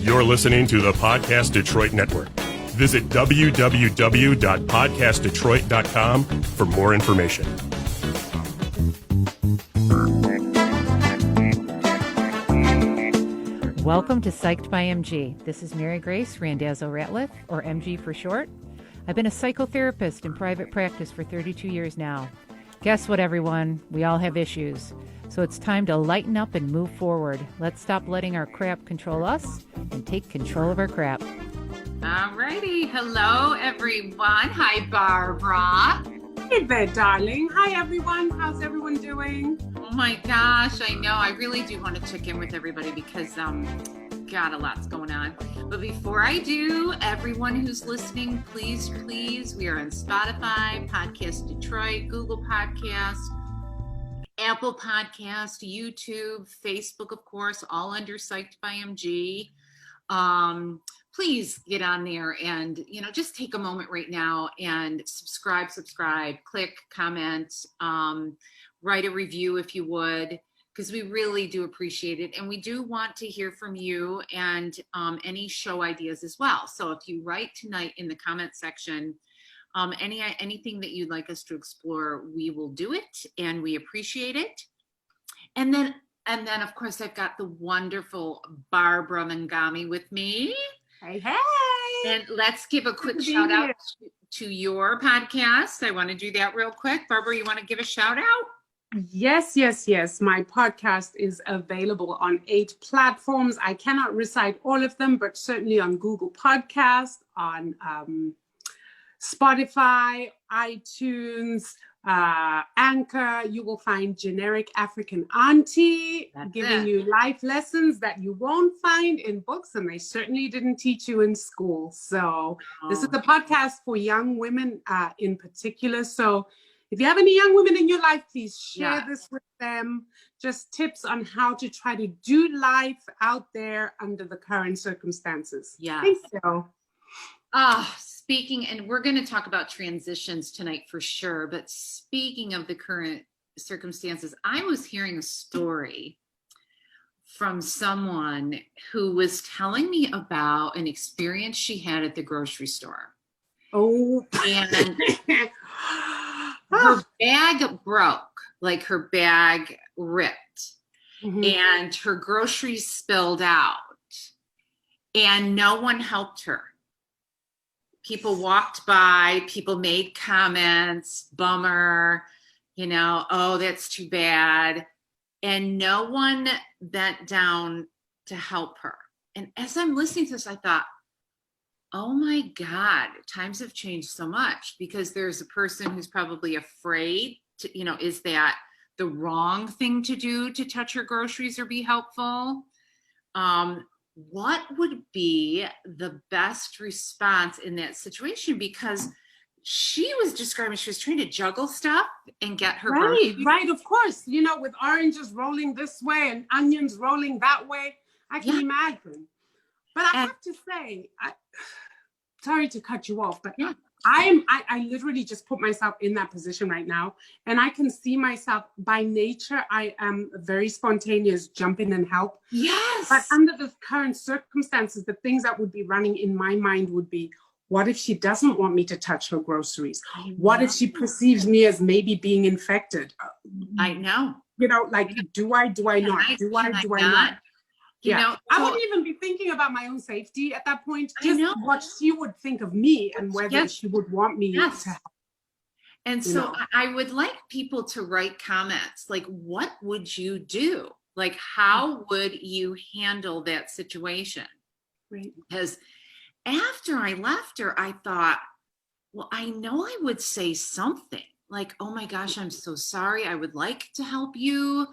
You're listening to the Podcast Detroit Network. Visit www.podcastdetroit.com for more information. Welcome to Psyched by MG. This is Mary Grace Randazzo-Ratliff, or MG for short. I've been a psychotherapist in private practice for 32 years now. Guess what, everyone? We all have issues. So it's time to lighten up and move forward. Let's stop letting our crap control us and take control of our crap. Alrighty. Hello, everyone. Hi, Barbara. Hey there, darling. Hi, everyone. How's everyone doing? Oh my gosh, I know. I really do want to check in with everybody because, God, a lot's going on. But before I do, everyone who's listening, please, we are on Spotify, Podcast Detroit, Google Podcast, Apple Podcast, YouTube, Facebook, of course, all under Psyched by MG. Please get on there and, just take a moment right now and subscribe, click, comment, write a review if you would, because we really do appreciate it. And we do want to hear from you and any show ideas as well. So if you write tonight in the comment section, anything that you'd like us to explore, we will do it, and we appreciate it. And then of course, I've got the wonderful Barbara Mangami with me. Hey. And let's give a quick shout out to your podcast. I want to do that real quick. Barbara, you want to give a shout out? Yes. My podcast is available on 8 platforms. I cannot recite all of them, but certainly on Google Podcast, on Spotify, iTunes, Anchor. You will find generic African auntie giving you life lessons that you won't find in books, and they certainly didn't teach you in school. So this is a podcast for young women in particular. So if you have any young women in your life, please share this with them. Just tips on how to try to do life out there under the current circumstances. Yeah. I think so. Speaking, and we're going to talk about transitions tonight for sure, but speaking of the current circumstances, I was hearing a story from someone who was telling me about an experience she had at the grocery store. Oh. And her bag broke, like her bag ripped, and her groceries spilled out, and no one helped her. People walked by, people made comments, bummer, oh, that's too bad. And no one bent down to help her. And as I'm listening to this, I thought, oh my God, times have changed so much, because there's a person who's probably afraid to, is that the wrong thing to do to touch her groceries or be helpful? What would be the best response in that situation? Because she was describing, she was trying to juggle stuff and get her groceries. Right, of course. With oranges rolling this way and onions rolling that way. I can imagine. But I have to say, sorry to cut you off, but I literally just put myself in that position right now. And I can see myself, by nature, I am very spontaneous, jump in and help. Yes. But under the current circumstances, the things that would be running in my mind would be, what if she doesn't want me to touch her groceries? What if she perceives me as maybe being infected? I know. Do I not? Do I not? I wouldn't even be thinking about my own safety at that point. Just what she would think of me and whether she would want me to help. And so I would like people to write comments like, what would you do? Like, how would you handle that situation? Right. Because after I left her, I thought, well, I know I would say something like, oh my gosh, I'm so sorry. I would like to help you.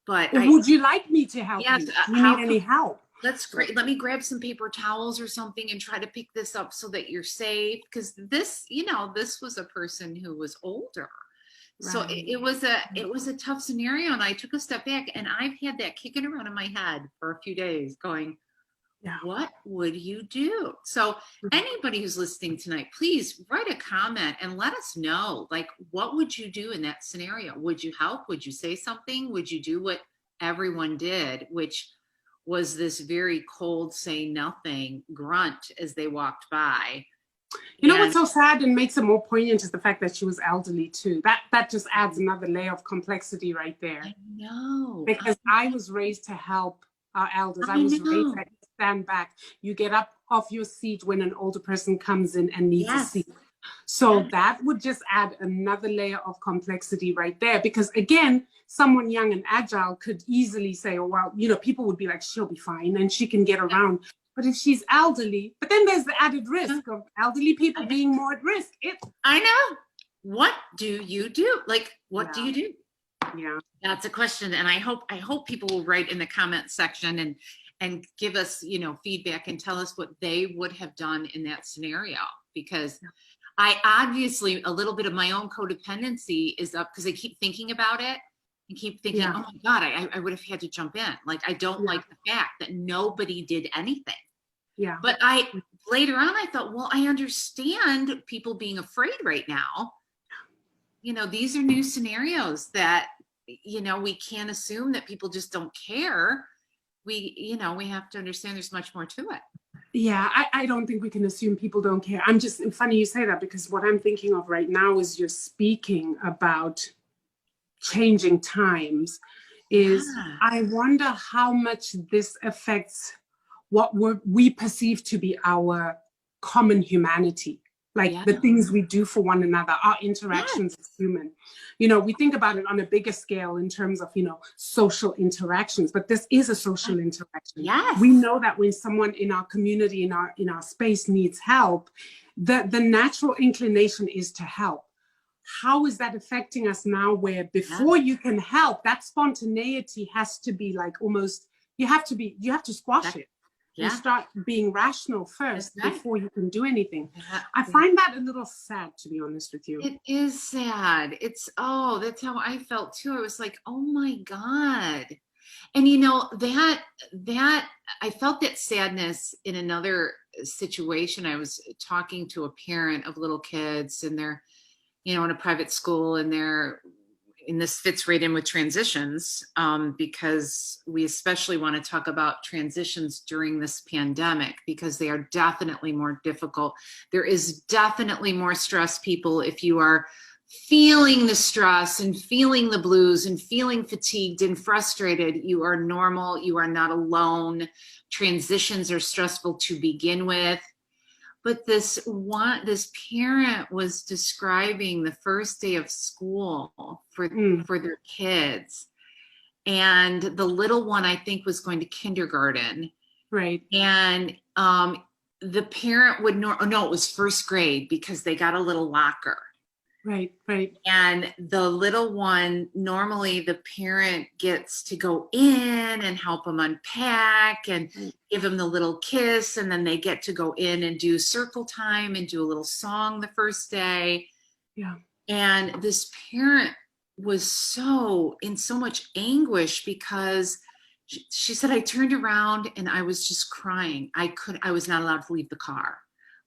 But would you like me to help you? Do you need any help? That's great. Let me grab some paper towels or something and try to pick this up so that you're safe. Because this, this was a person who was older. Right. So it was a tough scenario. And I took a step back, and I've had that kicking around in my head for a few days going, what would you do? So anybody who's listening tonight, please write a comment and let us know, like, what would you do in that scenario? Would you help? Would you say something? Would you do what everyone did, which was this very cold, say nothing grunt as they walked by. You know what's so sad and makes it more poignant is the fact that she was elderly too. That just adds another layer of complexity right there. I know. Because I was raised to help our elders. I was raised to stand back. You get up off your seat when an older person comes in and needs a seat. So that would just add another layer of complexity right there. Because again, someone young and agile could easily say, oh, well, you know, people would be like, she'll be fine and she can get around. But if she's elderly, but then there's the added risk of elderly people being more at risk. I know. What do you do? Like, what do you do? Yeah, that's a question. And I hope people will write in the comment section and give us, you know, feedback and tell us what they would have done in that scenario. Because I obviously, a little bit of my own codependency is up because I keep thinking about it and keep thinking, oh my God, I would have had to jump in. Like, I don't like the fact that nobody did anything. Yeah. But later on, I thought, well, I understand people being afraid right now. You know, these are new scenarios that, you know, we can't assume that people just don't care. We have to understand there's much more to it. Yeah, I don't think we can assume people don't care. Funny you say that, because what I'm thinking of right now is you're speaking about changing times I wonder how much this affects what we perceive to be our common humanity, like the things we do for one another, our interactions as human. You know, we think about it on a bigger scale in terms of, you know, social interactions, but this is a social interaction. Yes. We know that when someone in our community, in our space needs help, the natural inclination is to help. How is that affecting us now, where before you can help, that spontaneity has to be like almost, you have to squash it. You start being rational first before you can do anything. I find that a little sad, to be honest with you. It is sad. That's how I felt too. I was like, oh my God. And you know, that I felt that sadness in another situation. I was talking to a parent of little kids, and they're, you know, in a private school, and this fits right in with transitions, because we especially want to talk about transitions during this pandemic, because they are definitely more difficult. There is definitely more stress, people. If you are feeling the stress and feeling the blues and feeling fatigued and frustrated, you are normal. You are not alone. Transitions are stressful to begin with. But this parent was describing the first day of school for their kids. And the little one, I think, was going to kindergarten. Right. And the parent would it was first grade, because they got a little locker. Right. And the little one, normally the parent gets to go in and help them unpack and give them the little kiss. And then they get to go in and do circle time and do a little song the first day. Yeah. And this parent was in so much anguish, because she said, I turned around and I was just crying. I was not allowed to leave the car.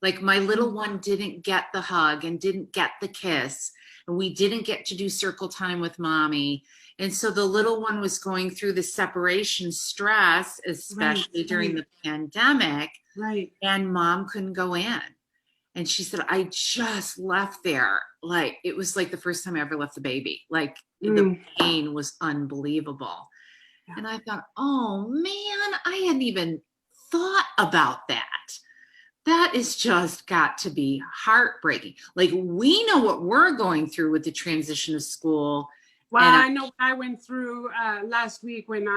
Like, my little one didn't get the hug and didn't get the kiss, and we didn't get to do circle time with mommy. And so the little one was going through the separation stress, especially during the pandemic. Right. And mom couldn't go in. And she said, I just left there. Like, it was like the first time I ever left the baby. Like, the pain was unbelievable. Yeah. And I thought, oh man, I hadn't even thought about that. That is just got to be heartbreaking. Like, we know what we're going through with the transition of school. Well, I know what I went through last week when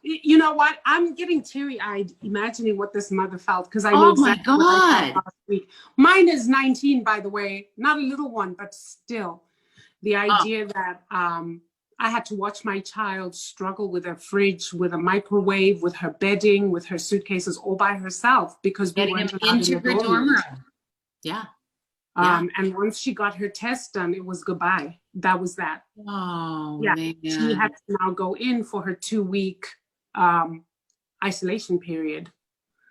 you know what? I'm getting teary-eyed imagining what this mother felt, because I know exactly what I felt last week. Mine is 19, by the way, not a little one, but still. The idea that I had to watch my child struggle with a fridge, with a microwave, with her bedding, with her suitcases, all by herself, because we weren't allowed in the dorm room. Yeah. And once she got her test done, it was goodbye. That was that. Oh, yeah. Man. She had to now go in for her 2-week isolation period.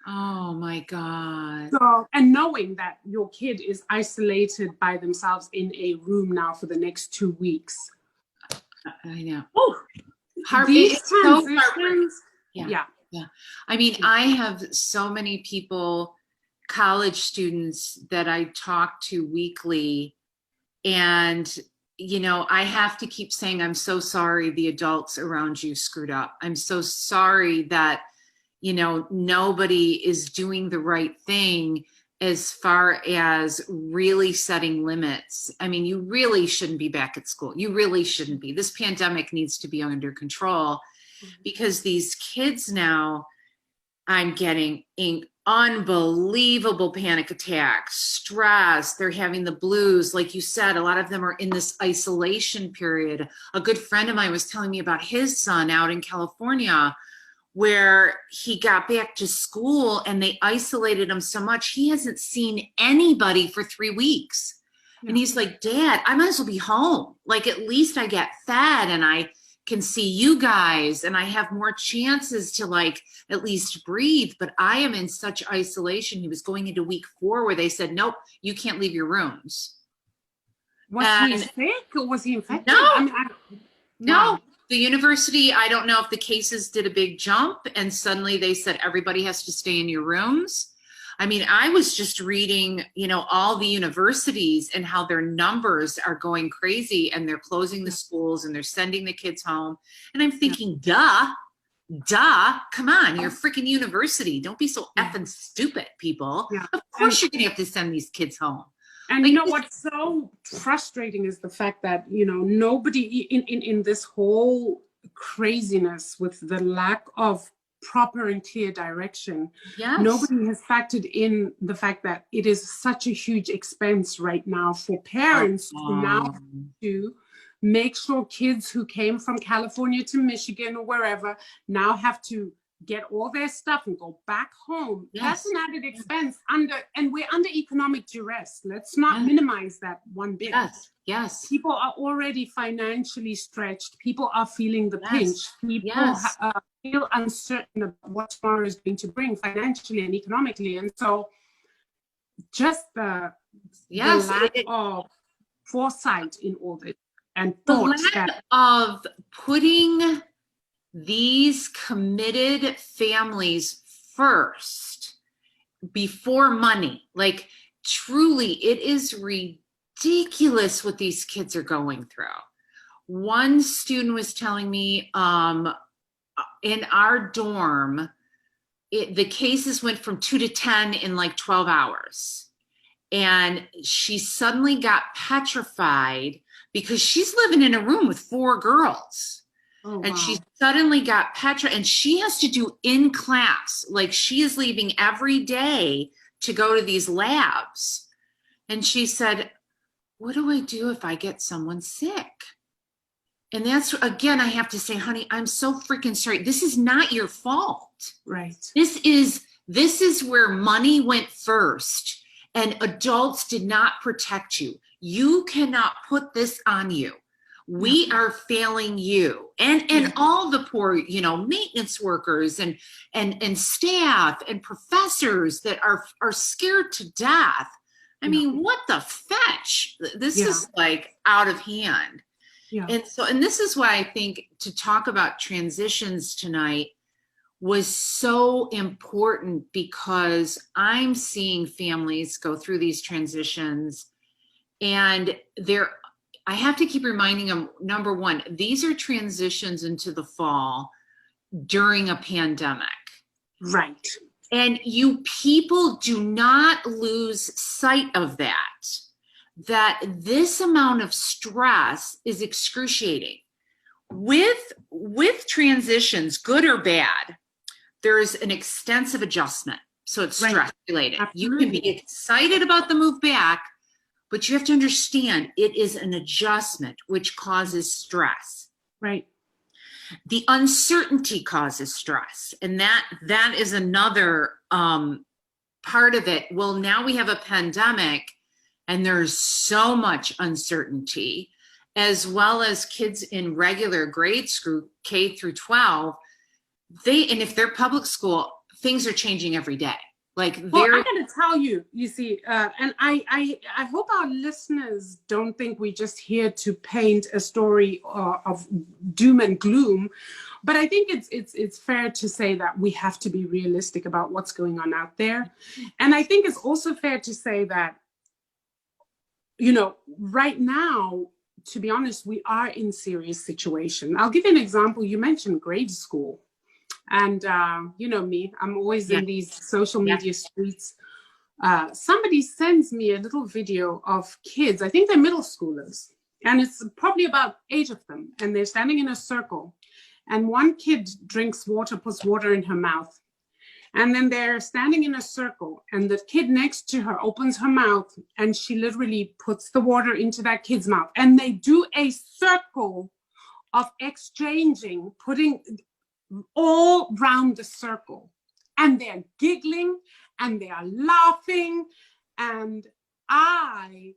Oh my God. So, and knowing that your kid is isolated by themselves in a room now for the next 2 weeks. I know. These transitions, Yeah. I mean, I have so many people, college students that I talk to weekly, and I have to keep saying, I'm so sorry the adults around you screwed up. I'm so sorry that, nobody is doing the right thing as far as really setting limits. I mean, you really shouldn't be back at school. You really shouldn't be. This pandemic needs to be under control, because these kids now, I'm getting unbelievable panic attacks, stress. They're having the blues. Like you said, a lot of them are in this isolation period. A good friend of mine was telling me about his son out in California, where he got back to school and they isolated him so much. He hasn't seen anybody for 3 weeks. Yeah. And he's like, Dad, I might as well be home. Like, at least I get fed and I can see you guys and I have more chances to like at least breathe, but I am in such isolation. He was going into week 4 where they said, nope, you can't leave your rooms. Was he sick or was he infected? No, no. The university, I don't know if the cases did a big jump and suddenly they said everybody has to stay in your rooms. I mean, I was just reading, all the universities and how their numbers are going crazy and they're closing the schools and they're sending the kids home. And I'm thinking, duh, come on, you're a freaking university. Don't be so effing stupid, people. Yeah. Of course you're going to have to send these kids home. And what's so frustrating is the fact that, nobody in this whole craziness with the lack of proper and clear direction. Yes. Nobody has factored in the fact that it is such a huge expense right now for parents to make sure kids who came from California to Michigan or wherever now have to get all their stuff and go back home. Yes. That's an added expense and we're under economic duress. Let's not minimize that one bit. Yes. People are already financially stretched. People are feeling the pinch. People feel uncertain about what tomorrow is going to bring financially and economically. And so just the lack of foresight in all this and the lack of putting these committed families first before money. Like, truly, it is ridiculous what these kids are going through. One student was telling me in our dorm, the cases went from 2 to 10 in like 12 hours. And she suddenly got petrified because she's living in a room with 4 girls. Oh, and wow. She suddenly got petrified, and she has to do in class. Like, she is leaving every day to go to these labs. And she said, what do I do if I get someone sick? And that's, again, I have to say, honey, I'm so freaking sorry. This is not your fault. Right. This is where money went first, and adults did not protect you. You cannot put this on you. We are failing you and all the poor, maintenance workers and staff and professors that are scared to death. I mean, what the fetch? This is like out of hand. Yeah. And this is why I think to talk about transitions tonight was so important, because I'm seeing families go through these transitions, and I have to keep reminding them, number one, these are transitions into the fall during a pandemic. Right. And you people do not lose sight of that this amount of stress is excruciating. With transitions, good or bad, there's an extensive adjustment. So it's stress related. Absolutely. You can be excited about the move back, but you have to understand it is an adjustment which causes stress. Right. The uncertainty causes stress. And that is another part of it. Well, now we have a pandemic and there's so much uncertainty, as well as kids in regular grade school, K through 12, and if they're public school, things are changing every day. Like Well, very. I'm going to tell you, you see, and I hope our listeners don't think we're just here to paint a story of doom and gloom, but I think it's fair to say that we have to be realistic about what's going on out there. And I think it's also fair to say that, you know, right now, to be honest, we are in serious situation. I'll give you an example. You mentioned grade school. And you know me, I'm always in these social media streets. Somebody sends me a little video of kids, I think they're middle schoolers, and it's probably about 8 of them, and they're standing in a circle. And one kid drinks water, puts water in her mouth. And then they're standing in a circle, and the kid next to her opens her mouth, and she literally puts the water into that kid's mouth. And they do a circle of exchanging, putting all round the circle, and they're giggling and they are laughing, and I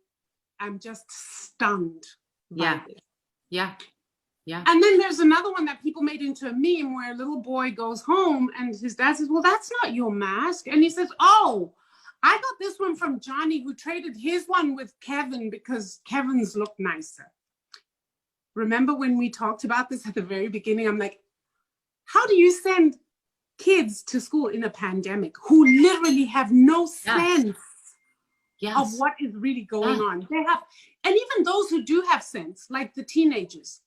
am just stunned by this. Yeah. And then there's another one that people made into a meme where a little boy goes home and his dad says, well, that's not your mask. And he says, oh, I got this one from Johnny, who traded his one with Kevin because Kevin's looked nicer. Remember when we talked about this at the very beginning? I'm like, how do you send kids to school in a pandemic who literally have no sense of what is really going on? They have, and even those who do have sense, like the teenagers,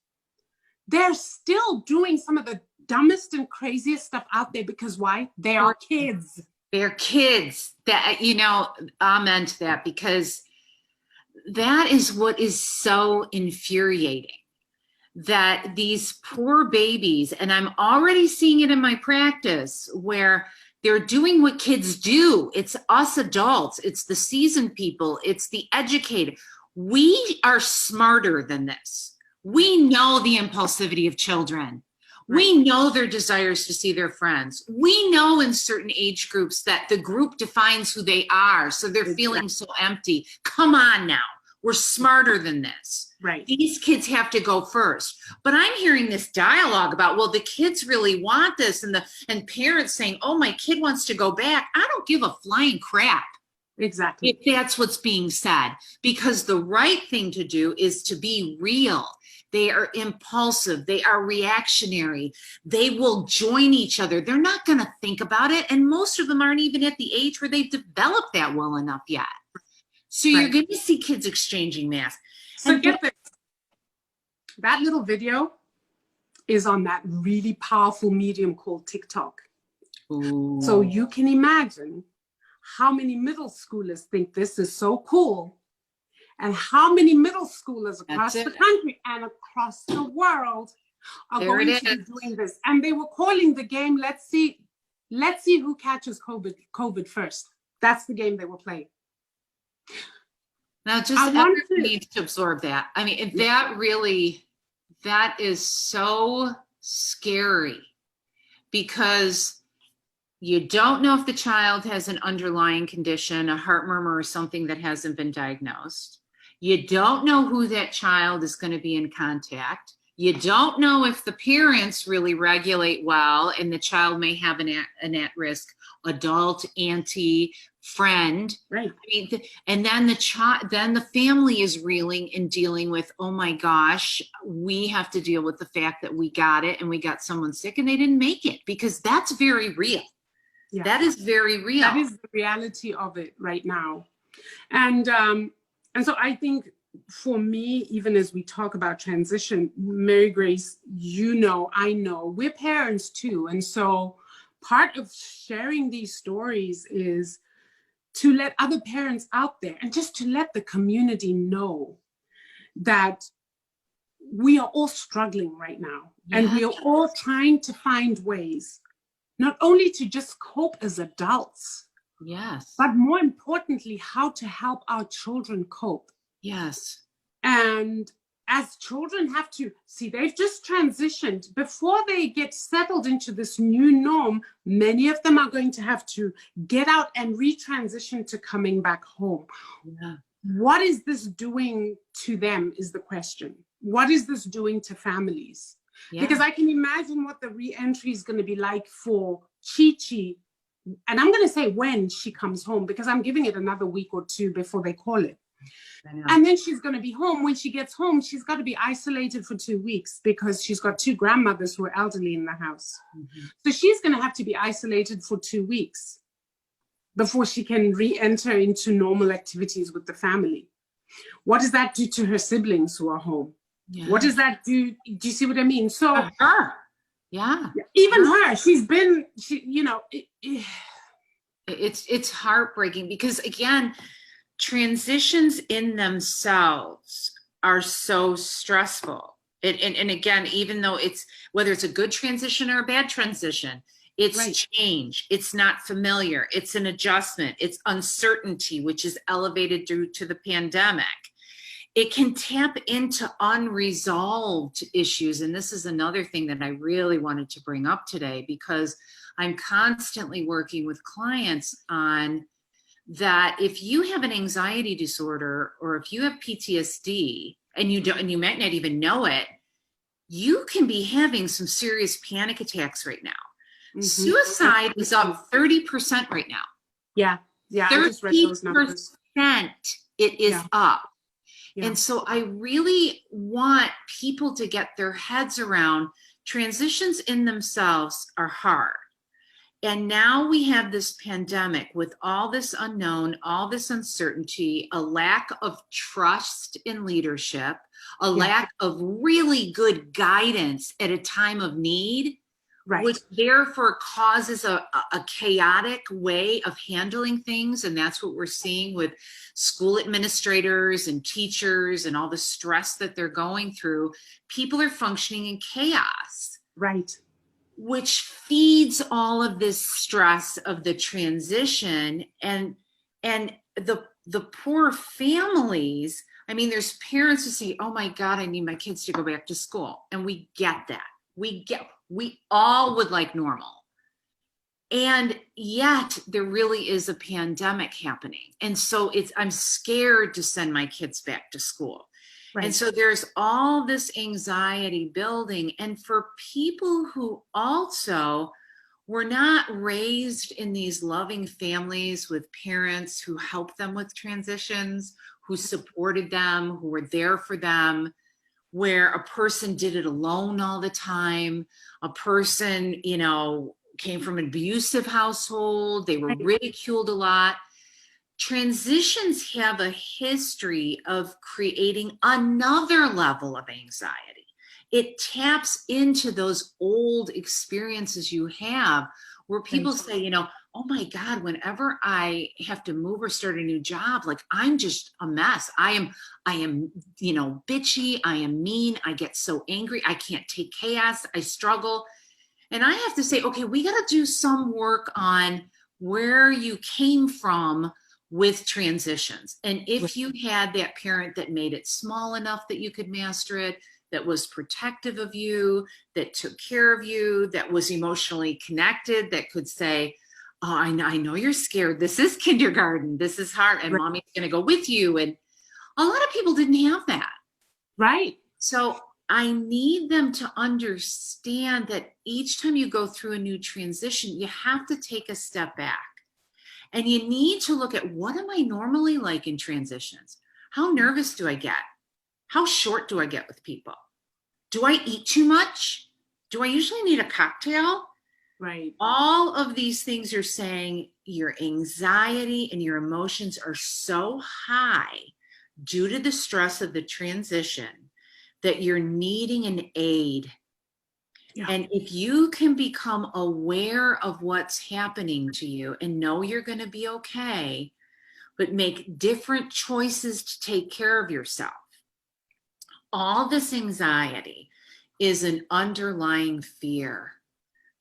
they're still doing some of the dumbest and craziest stuff out there because why? They are kids. They're kids. That, you know, amen to that, because that is what is so infuriating. That these poor babies, and I'm already seeing it in my practice, where they're doing what kids do. It's us adults, it's the seasoned people, it's the educated. We are smarter than this. We know the impulsivity of children. We know their desires to see their friends. We know in certain age groups that the group defines who they are, so they're feeling so empty. Come on now. We're smarter than this. Right. These kids have to go first. But I'm hearing this dialogue about, well, the kids really want this, and parents saying, oh, my kid wants to go back. I don't give a flying crap. Exactly. If that's what's being said, because the right thing to do is to be real. They are impulsive. They are reactionary. They will join each other. They're not going to think about it. And most of them aren't even at the age where they've developed that well enough yet. So you're going to see kids exchanging masks. So get this. That little video is on that really powerful medium called TikTok. Ooh. So you can imagine how many middle schoolers think this is so cool, and how many middle schoolers across the country and across the world are going to be doing this. And they were calling the game, let's see who catches COVID first. That's the game they were playing. Now, just everyone needs to absorb that. I mean, that is so scary, because you don't know if the child has an underlying condition, a heart murmur, or something that hasn't been diagnosed. You don't know who that child is going to be in contact. You don't know if the parents really regulate well, and the child may have an at-risk adult, auntie, friend. Right. I mean, and then the family is reeling and dealing with, oh my gosh, we have to deal with the fact that we got it and we got someone sick and they didn't make it, because that's very real. Yeah. That is very real. That is the reality of it right now. And so I think for me, even as we talk about transition, Mary Grace, you know, I know, we're parents too. And so part of sharing these stories is to let other parents out there, and just to let the community know that we are all struggling right now. Yeah. And we are all trying to find ways, not only to just cope as adults, yes, but more importantly, how to help our children cope. Yes. And as children have to see, they've just transitioned. Before they get settled into this new norm, many of them are going to have to get out and retransition to coming back home. Yeah. What is this doing to them is the question. What is this doing to families? Yeah. Because I can imagine what the re-entry is going to be like for Chi-Chi and I'm going to say when she comes home, because I'm giving it another week or two before they call it. And then she's going to be home. When she gets home, she's got to be isolated for 2 weeks because she's got 2 grandmothers who are elderly in the house. Mm-hmm. So she's going to have to be isolated for 2 weeks before she can re-enter into normal activities with the family. What does that do to her siblings who are home? Yeah. What does that do? Do you see what I mean? So yeah, even her, it's heartbreaking because again, transitions in themselves are so stressful. And again, even though whether it's a good transition or a bad transition, it's right. Change. It's not familiar. It's an adjustment. It's uncertainty, which is elevated due to the pandemic. It can tap into unresolved issues. And this is another thing that I really wanted to bring up today, because I'm constantly working with clients on that. If you have an anxiety disorder or if you have PTSD and you might not even know it, you can be having some serious panic attacks right now. Mm-hmm. Suicide is up 30% right now. Yeah. I just read those numbers. 30% it is up. Yeah. And so I really want people to get their heads around transitions in themselves are hard. And now we have this pandemic with all this unknown, all this uncertainty, a lack of trust in leadership, a lack of really good guidance at a time of need, right. Which therefore causes a chaotic way of handling things. And that's what we're seeing with school administrators and teachers and all the stress that they're going through. People are functioning in chaos. Right. Which feeds all of this stress of the transition and the poor families. I mean, there's parents who say, oh my God, I need my kids to go back to school. And we get that. We all would like normal. And yet there really is a pandemic happening. And so I'm scared to send my kids back to school. Right. And so there's all this anxiety building. And for people who also were not raised in these loving families with parents who helped them with transitions, who supported them, who were there for them, where a person did it alone all the time, a person, came from an abusive household, they were ridiculed a lot. Transitions have a history of creating another level of anxiety. It taps into those old experiences you have where people say, oh my God, whenever I have to move or start a new job, like I'm just a mess. I am, bitchy. I am mean. I get so angry. I can't take chaos. I struggle. And I have to say, okay, we got to do some work on where you came from with transitions. And if you had that parent that made it small enough that you could master it, that was protective of you, that took care of you, that was emotionally connected, that could say, oh, I know you're scared. This is kindergarten. This is hard. And mommy's going to go with you. And a lot of people didn't have that. Right. So I need them to understand that each time you go through a new transition, you have to take a step back. And you need to look at, what am I normally like in transitions? How nervous do I get? How short do I get with people? Do I eat too much? Do I usually need a cocktail? Right. All of these things are saying your anxiety and your emotions are so high due to the stress of the transition that you're needing an aid. Yeah. And if you can become aware of what's happening to you and know you're going to be okay, but make different choices to take care of yourself, all this anxiety is an underlying fear.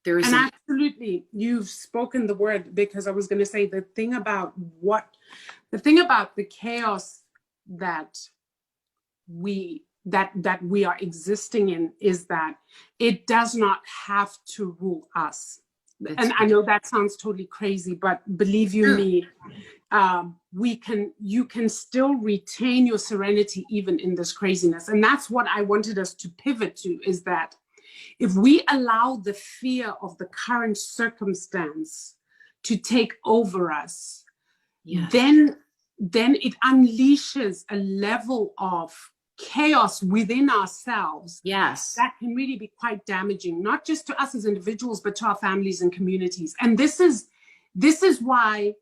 Absolutely, you've spoken the word, because I was going to say the thing about the chaos that we are existing in is that it does not have to rule us. And I know that sounds totally crazy, but believe you me, you can still retain your serenity even in this craziness. And that's what I wanted us to pivot to, is that if we allow the fear of the current circumstance to take over us, Yes. then it unleashes a level of chaos within ourselves. Yes. That can really be quite damaging, not just to us as individuals, but to our families and communities. And this is why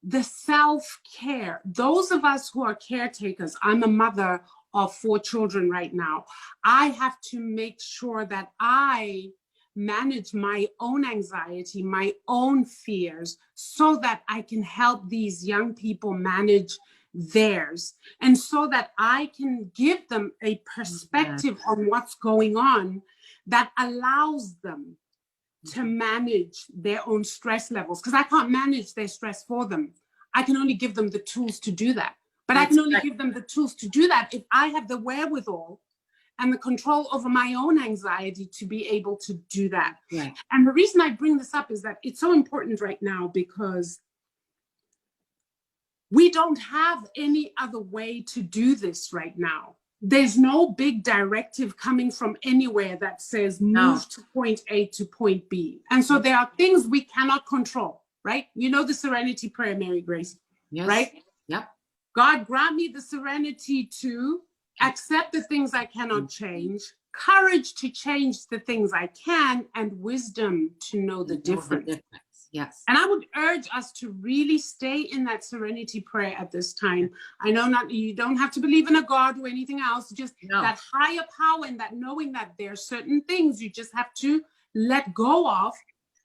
the self-care, those of us who are caretakers, I'm a mother of 4 children right now. I have to make sure that I manage my own anxiety, my own fears, so that I can help these young people manage theirs, and so that I can give them a perspective on what's going on that allows them to manage their own stress levels, because I can't manage their stress for them. I can only give them the tools to do that. But I can only give them the tools to do that if I have the wherewithal and the control over my own anxiety to be able to do that. Right. And the reason I bring this up is that it's so important right now, because we don't have any other way to do this right now. There's no big directive coming from anywhere that says move to point A to point B. And so there are things we cannot control, right? You know the serenity prayer, Mary Grace, right? Yep. God, grant me the serenity to accept the things I cannot change, courage to change the things I can, and wisdom to know the difference. Yes. And I would urge us to really stay in that serenity prayer at this time. I know you don't have to believe in a God or anything else, just that higher power, and that knowing that there are certain things you just have to let go of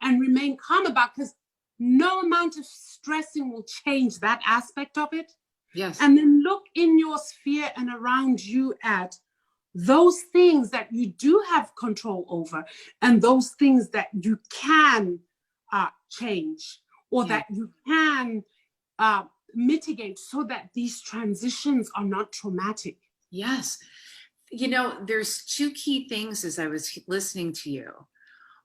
and remain calm about, because no amount of stressing will change that aspect of it. Yes. And then look in your sphere and around you at those things that you do have control over, and those things that you can change, or that you can mitigate, so that these transitions are not traumatic. Yes. You know, there's 2 key things as I was listening to you.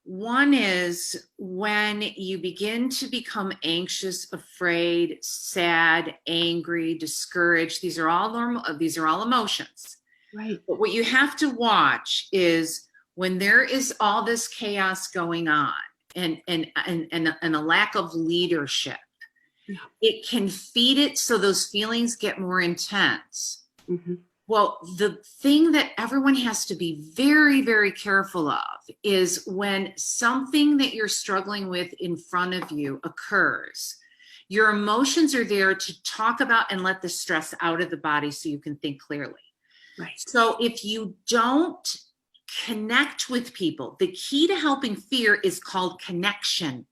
One is when you begin to become anxious, afraid, sad, angry, discouraged, these are all emotions. Right. But what you have to watch is when there is all this chaos going on, and a lack of leadership, it can feed it so those feelings get more intense. Mm-hmm. Well, the thing that everyone has to be very, very careful of is when something that you're struggling with in front of you occurs, your emotions are there to talk about and let the stress out of the body so you can think clearly. Right. So if you don't connect with people, the key to helping fear is called connection.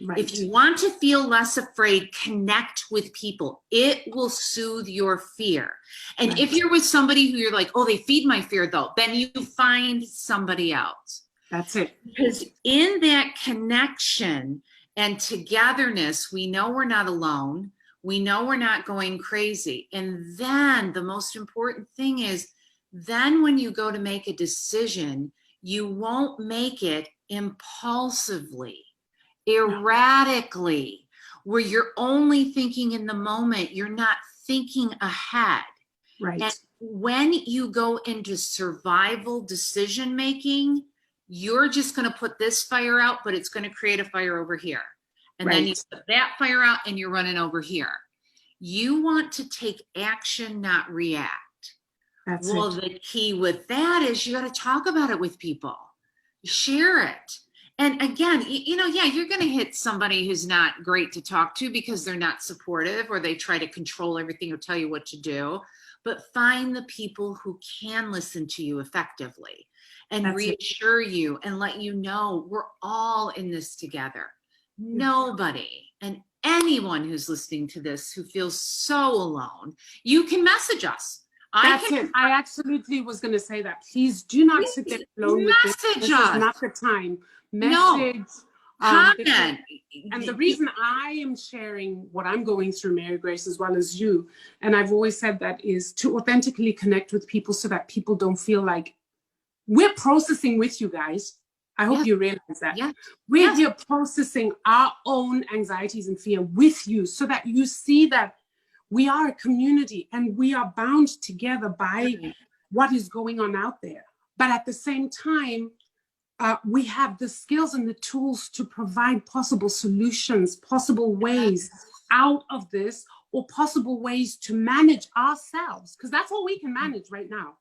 Right. If you want to feel less afraid, connect with people. It will soothe your fear. And if you're with somebody who you're like, oh, they feed my fear though, then you find somebody else. That's it. Because in that connection and togetherness, we know we're not alone. We know we're not going crazy. And then the most important thing is, then when you go to make a decision, you won't make it impulsively, erratically, where you're only thinking in the moment. You're not thinking ahead. Right. And when you go into survival decision making, you're just going to put this fire out, but it's going to create a fire over here. And then you put that fire out and you're running over here. You want to take action, not react. That's well, it. The key with that is you got to talk about it with people, share it. And again, you're going to hit somebody who's not great to talk to because they're not supportive, or they try to control everything or tell you what to do. But find the people who can listen to you effectively and reassure you and let you know we're all in this together. Nobody and anyone who's listening to this who feels so alone, you can message us. I absolutely was going to say that. Please do not sit there alone with this. This is not the time. Message. Comment. And the reason I am sharing what I'm going through, Mary Grace, as well as you, and I've always said that, is to authentically connect with people so that people don't feel like we're processing with you guys. I hope you realize that. Yeah. We're here processing our own anxieties and fear with you, so that you see that we are a community and we are bound together by what is going on out there. But at the same time, we have the skills and the tools to provide possible solutions, possible ways out of this, or possible ways to manage ourselves, because that's all we can manage right now,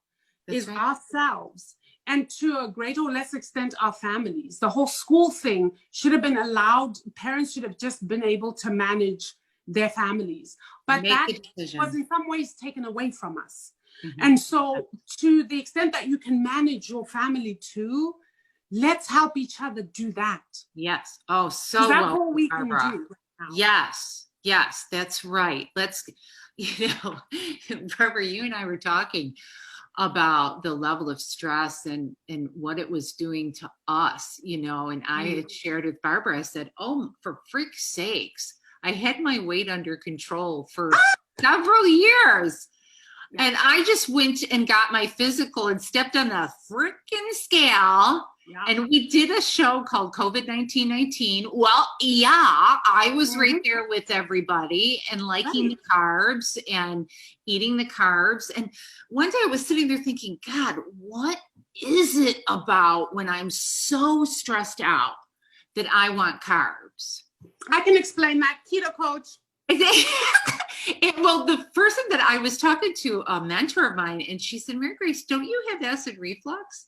is ourselves, and to a greater or less extent, our families. The whole school thing should have been allowed. Parents should have just been able to manage their families. But that was in some ways taken away from us. And so to the extent that you can manage your family too, let's help each other do that. Yes. Oh, so that's what we can do right now. Yes. Yes, that's right. Let's, Barbara, you and I were talking about the level of stress and what it was doing to us, and I had shared with Barbara, I said, oh, for freak's sakes, I had my weight under control for several years. Yeah. And I just went and got my physical and stepped on the freaking scale. Yeah. And we did a show called COVID-19. Well, yeah, I was right there with everybody and liking the carbs and eating the carbs. And one day I was sitting there thinking, God, what is it about when I'm so stressed out that I want carbs? I can explain that. Keto coach. Well, the person that I was talking to, a mentor of mine, and she said, Mary Grace, don't you have acid reflux?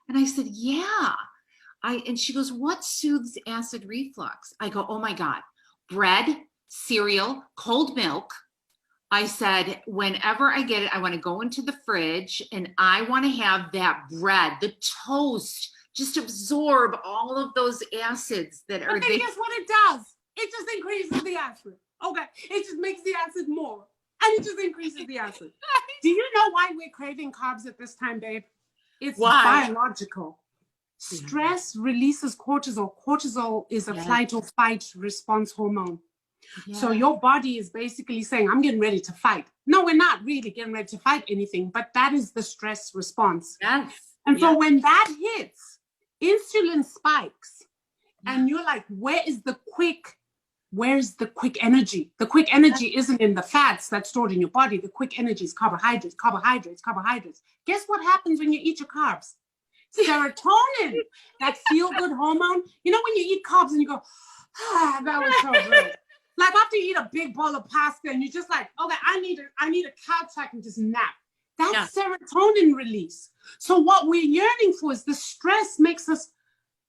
And I said, yeah. And she goes, what soothes acid reflux? I go, oh my God, bread, cereal, cold milk. I said, whenever I get it, I want to go into the fridge and I want to have that bread, the toast, just absorb all of those acids that are there. Guess what it does? It just increases the acid. Okay, it just makes the acid more, and it just increases the acid. Do you know why we're craving carbs at this time, babe? It's biological. Stress releases cortisol. Cortisol is a flight or fight response hormone. Yeah. So your body is basically saying, I'm getting ready to fight. No, we're not really getting ready to fight anything, but that is the stress response. Yes. And so when that hits, insulin spikes, and you're like, where's the quick energy? The quick energy isn't in the fats that's stored in your body. The quick energy is carbohydrates. Guess what happens when you eat your carbs? Serotonin, that feel-good hormone. You know when you eat carbs and you go, that was so good. Like after you eat a big bowl of pasta and you're just like, okay, I need a couch so I can just nap. That's serotonin release. So what we're yearning for is the stress makes us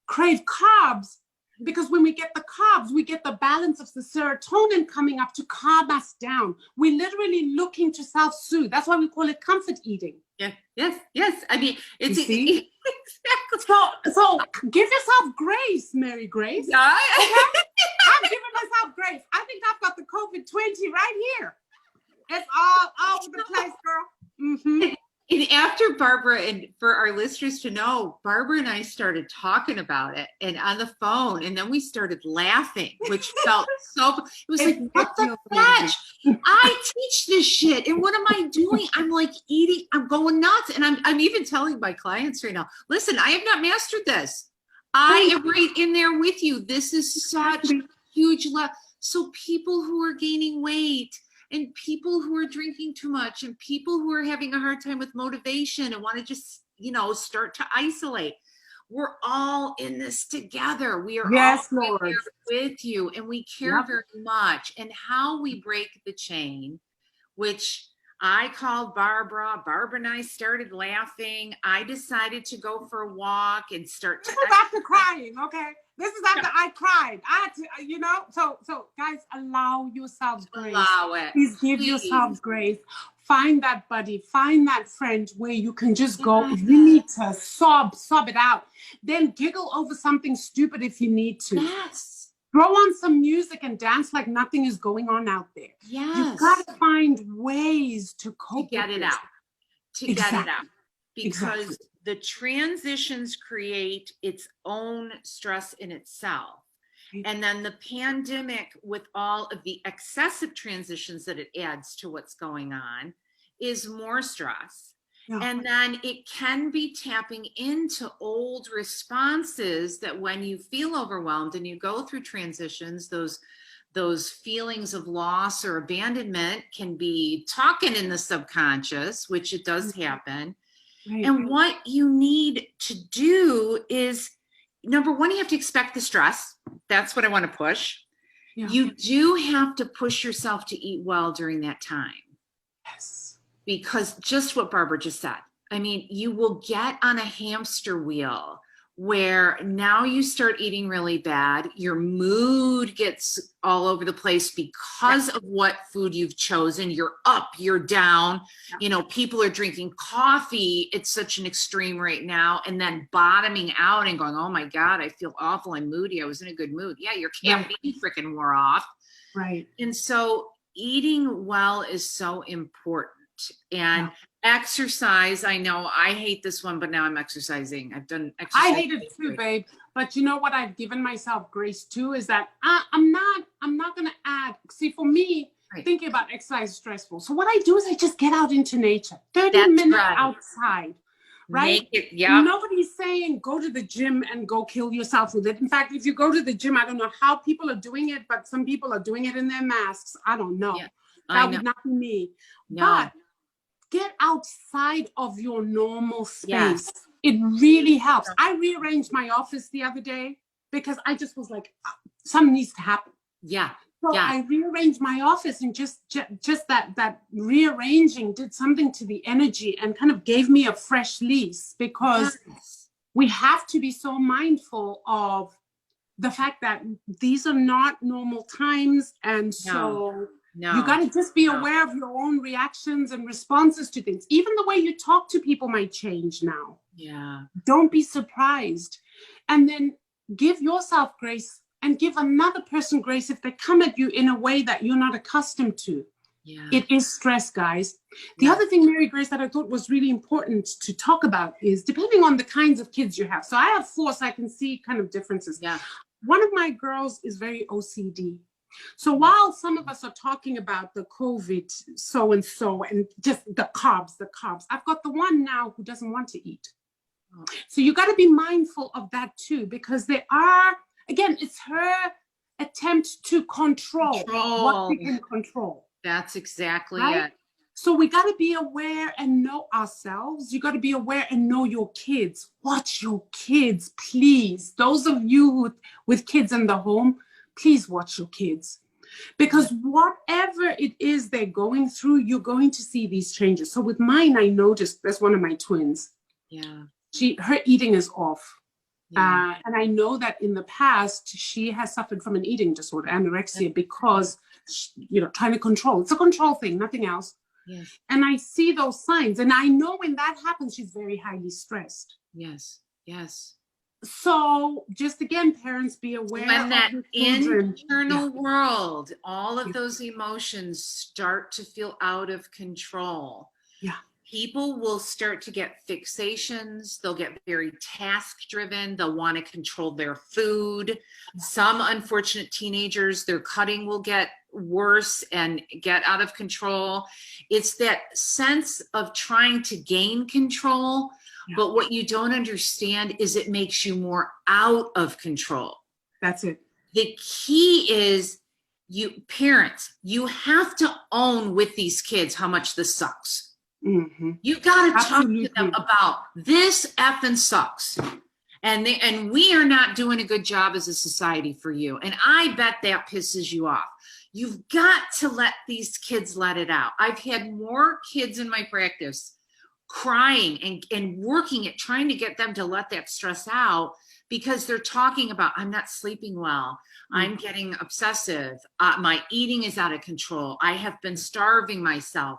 crave carbs. Because when we get the carbs, we get the balance of the serotonin coming up to calm us down. We're literally looking to self-soothe. That's why we call it comfort eating. Yeah. Yes. I mean, it's exactly. So give yourself grace, Mary Grace. Yeah. Okay? I'm giving myself grace. I think I've got the COVID-20 right here. It's all over the place, girl. Mm-hmm. And after Barbara, and for our listeners to know, Barbara and I started talking about it and on the phone, and then we started laughing, which felt so, it was like, what the fudge? I teach this shit, and what am I doing? I'm like eating, I'm going nuts, and I'm even telling my clients right now, listen, I have not mastered this. I am right in there with you. This is such a huge love. So people who are gaining weight, and people who are drinking too much, and people who are having a hard time with motivation and want to just, start to isolate. We're all in this together. We are all here with you, and we care very much. And how we break the chain, which I called Barbara. Barbara and I started laughing. I decided to go for a walk and start. This is after crying, okay? This is after I cried. I had to, so guys, allow yourselves grace. Allow it. Please give yourselves grace. Find that buddy, find that friend where you can just go, if you need to sob it out. Then giggle over something stupid if you need to. Yes. Throw on some music and dance like nothing is going on out there. Yes. You've got to find ways to cope to get with it this. out. To get it out. Because the transitions create its own stress in itself. And then the pandemic, with all of the excessive transitions that it adds to what's going on, is more stress. Yeah. And then it can be tapping into old responses that when you feel overwhelmed and you go through transitions, those feelings of loss or abandonment can be talking in the subconscious, which it does happen. Right. And what you need to do is number one, you have to expect the stress. That's what I want to push. Yeah. You do have to push yourself to eat well during that time. Yes. Because just what Barbara just said, I mean, you will get on a hamster wheel where now you start eating really bad. Your mood gets all over the place because of what food you've chosen. You're up, you're down. You know, people are drinking coffee. It's such an extreme right now. And then bottoming out and going, oh my God, I feel awful. I'm moody. I was in a good mood. Yeah, your caffeine freaking wore off. Right. And so eating well is so important. And exercise, I know I hate this one, but now I'm exercising. I've done exercise. I hate it too, babe. But you know what I've given myself grace too is that I'm not gonna add. See, for me, thinking about exercise is stressful. So what I do is I just get out into nature. 30 minutes outside. Right? Nobody's saying go to the gym and go kill yourself with it. In fact, if you go to the gym, I don't know how people are doing it, but some people are doing it in their masks. I don't know. That would not be me. No. But get outside of your normal space. Yes. It really helps. I rearranged my office the other day because I just was like, something needs to happen. Yeah. So I rearranged my office, and just that rearranging did something to the energy and kind of gave me a fresh lease, because we have to be so mindful of the fact that these are not normal times. And so you got to just be aware of your own reactions and responses to things. Even the way you talk to people might change now. Yeah. Don't be surprised. And then give yourself grace and give another person grace if they come at you in a way that you're not accustomed to. Yeah. It is stress, guys. The other thing, Mary Grace, that I thought was really important to talk about is depending on the kinds of kids you have. So I have 4, so I can see kind of differences. Yeah. One of my girls is very OCD. So while some of us are talking about the COVID so-and-so and just the carbs, I've got the one now who doesn't want to eat. Oh. So you got to be mindful of that too, because there are, again, it's her attempt to control what we can control. That's exactly it. So we got to be aware and know ourselves. You got to be aware and know your kids. Watch your kids, please. Those of you with kids in the home, please watch your kids, because whatever it is they're going through, you're going to see these changes. So with mine, I noticed, that's one of my twins. Yeah. Her eating is off. Yeah. And I know that in the past, she has suffered from an eating disorder, anorexia, because, trying to control. It's a control thing, nothing else. Yes. And I see those signs. And I know when that happens, she's very highly stressed. Yes. Yes. So just again, parents, be aware when that internal world, all of those emotions start to feel out of control. Yeah. People will start to get fixations. They'll get very task driven. They'll want to control their food. Some unfortunate teenagers, their cutting will get worse and get out of control. It's that sense of trying to gain control. Yeah. But what you don't understand is it makes you more out of control. That's it. The key is parents, you have to own with these kids how much this sucks. Mm-hmm. You got to talk to them about this effing sucks. And we are not doing a good job as a society for you. And I bet that pisses you off. You've got to let these kids let it out. I've had more kids in my practice crying and working at trying to get them to let that stress out, because they're talking about, I'm not sleeping well. I'm getting obsessive. My eating is out of control. I have been starving myself.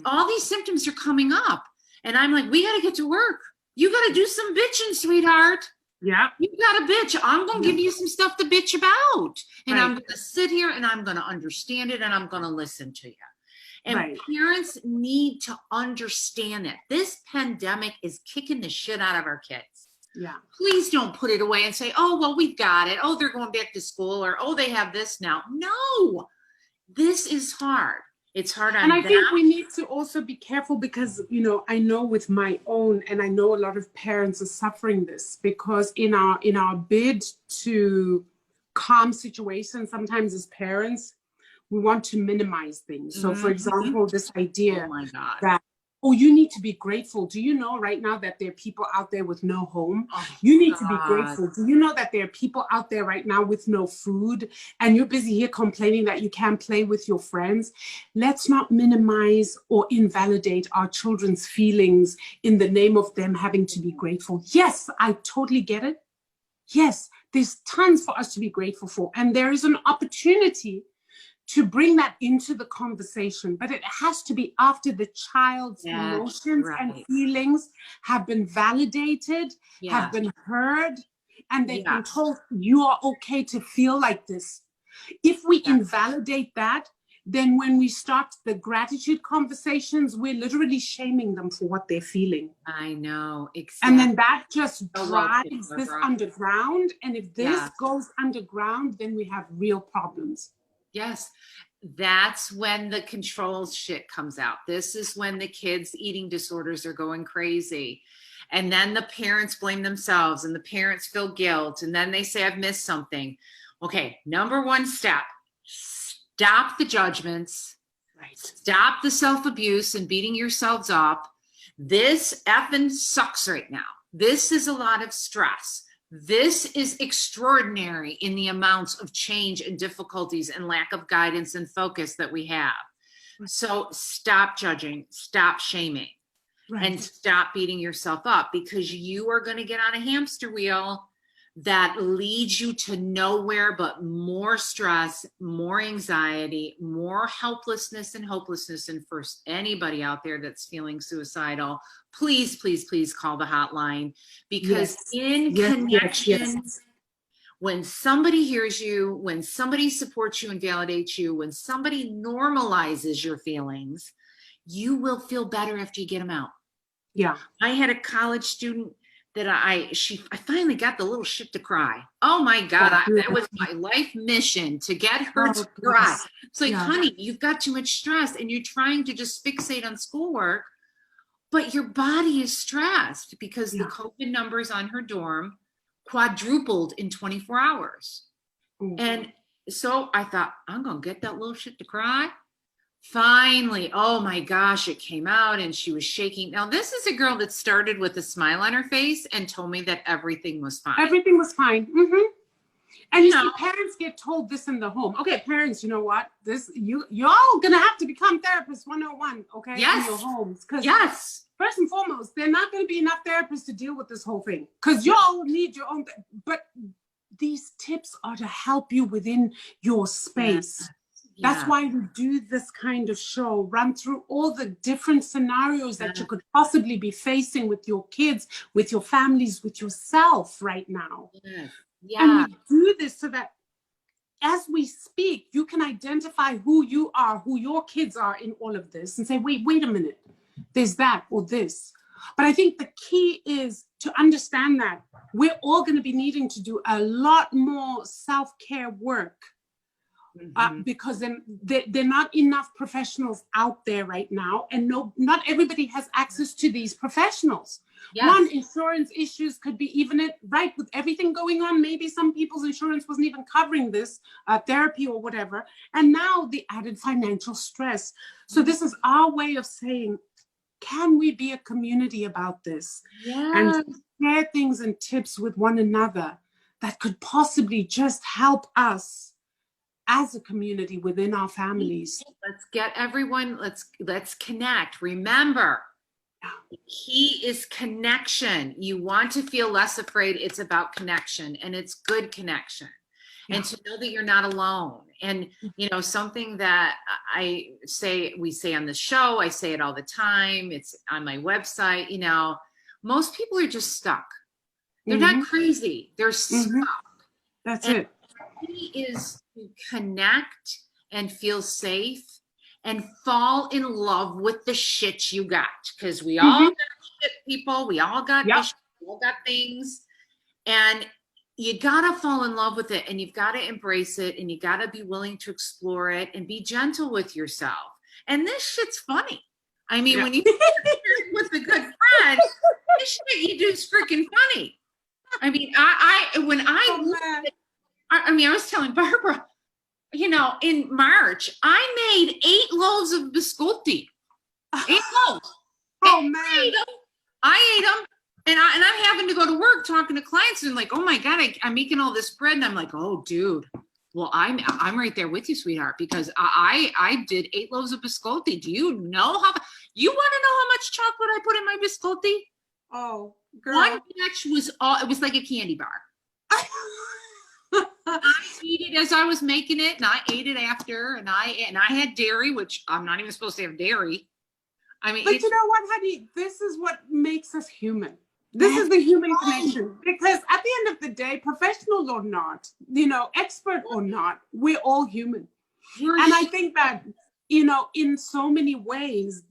All these symptoms are coming up. And I'm like, we got to get to work. You got to do some bitching, sweetheart. Yeah. You got to bitch. I'm going to give you some stuff to bitch about. And I'm going to sit here and I'm going to understand it and I'm going to listen to you. And parents need to understand that this pandemic is kicking the shit out of our kids. Yeah. Please don't put it away and say, oh, well, we've got it. Oh, they're going back to school, or, oh, they have this now. No, this is hard. It's hard on them. And I think we need to also be careful because, I know with my own, and I know a lot of parents are suffering this, because in our bid to calm situations, sometimes as parents, we want to minimize things. So, for example, this idea that, oh, you need to be grateful. Do you know right now that there are people out there with no home? Oh, You need to be God. grateful. Do you know that there are people out there right now with no food, and you're busy here complaining that you can't play with your friends? Let's not minimize or invalidate our children's feelings in the name of them having to be grateful. Yes, I totally get it. Yes, there's tons for us to be grateful for. And there is an opportunity to bring that into the conversation, but it has to be after the child's emotions and feelings have been validated, have been heard, and they've been told you are okay to feel like this. If we invalidate that, then when we start the gratitude conversations, we're literally shaming them for what they're feeling. I know, exactly. And then that just drives this underground. And if this goes underground, then we have real problems. Yes, that's when the control shit comes out. This is when the kids' eating disorders are going crazy. And then the parents blame themselves and the parents feel guilt. And then they say, I've missed something. Okay, number one step, stop the judgments. Right. Stop the self-abuse and beating yourselves up. This effing sucks right now. This is a lot of stress. This is extraordinary in the amounts of change and difficulties and lack of guidance and focus that we have. So stop judging, stop shaming, and stop beating yourself up, because you are going to get on a hamster wheel that leads you to nowhere but more stress, more anxiety, more helplessness and hopelessness. And for anybody out there that's feeling suicidal, please, please, please call the hotline, because connection, when somebody hears you, when somebody supports you and validates you, when somebody normalizes your feelings, you will feel better after you get them out. Yeah. I had a college student that I finally got the little shit to cry. Oh my God, that was my life mission, to get her to cry. It's like, honey, you've got too much stress and you're trying to just fixate on schoolwork, but your body is stressed because the COVID numbers on her dorm quadrupled in 24 hours. And so I thought, I'm going to get that little shit to cry. Finally, oh my gosh, it came out and she was shaking. Now, this is a girl that started with a smile on her face and told me that everything was fine. Everything was fine. Mm-hmm. And you see, parents get told this in the home. Okay, parents, you know what? Y'all gonna have to become therapists 101, okay? Yes. In your homes. Because first and foremost, there are not gonna be enough therapists to deal with this whole thing. Because y'all need your own, but these tips are to help you within your space. That's why we do this kind of show, run through all the different scenarios that you could possibly be facing with your kids, with your families, with yourself right now. And we do this so that as we speak, you can identify who you are, who your kids are in all of this, and say, wait a minute, there's that or this. But I think the key is to understand that we're all going to be needing to do a lot more self-care work. Because there are not enough professionals out there right now, and not everybody has access to these professionals. One, insurance issues could be even it, right, with everything going on. Maybe some people's insurance wasn't even covering this therapy or whatever, and now the added financial stress. So this is our way of saying, can we be a community about this and share things and tips with one another that could possibly just help us as a community within our families? Let's get everyone, let's connect. Remember, the key is connection. You want to feel less afraid. It's about connection, and it's good connection. And to know that you're not alone. And, you know, something that we say on the show, I say it all the time, it's on my website, you know, most people are just stuck. They're not crazy. They're stuck. That's it. The key is to connect and feel safe and fall in love with the shit you got. Because we all got shit, people. We all got issues. We all got things. And you got to fall in love with it, and you've got to embrace it, and you got to be willing to explore it and be gentle with yourself. And this shit's funny. I mean, when you with a good friend, this shit you do is freaking funny. I mean, I was telling Barbara, you know, in March, I made 8 loaves of biscotti. 8 loaves. Oh man. I ate them. And I'm having to go to work talking to clients and like, oh my God, I'm making all this bread. And I'm like, oh dude, well, I'm right there with you, sweetheart, because I did 8 loaves of biscotti. Do you know you want to know how much chocolate I put in my biscotti? Oh, girl. One batch it was like a candy bar. I ate it as I was making it, and I ate it after, and I had dairy, which I'm not even supposed to have dairy. I mean, but you know what, honey? This is what makes us human. This is the human connection. Because at the end of the day, professional or not, expert or not, we're all human. And I think that, in so many ways,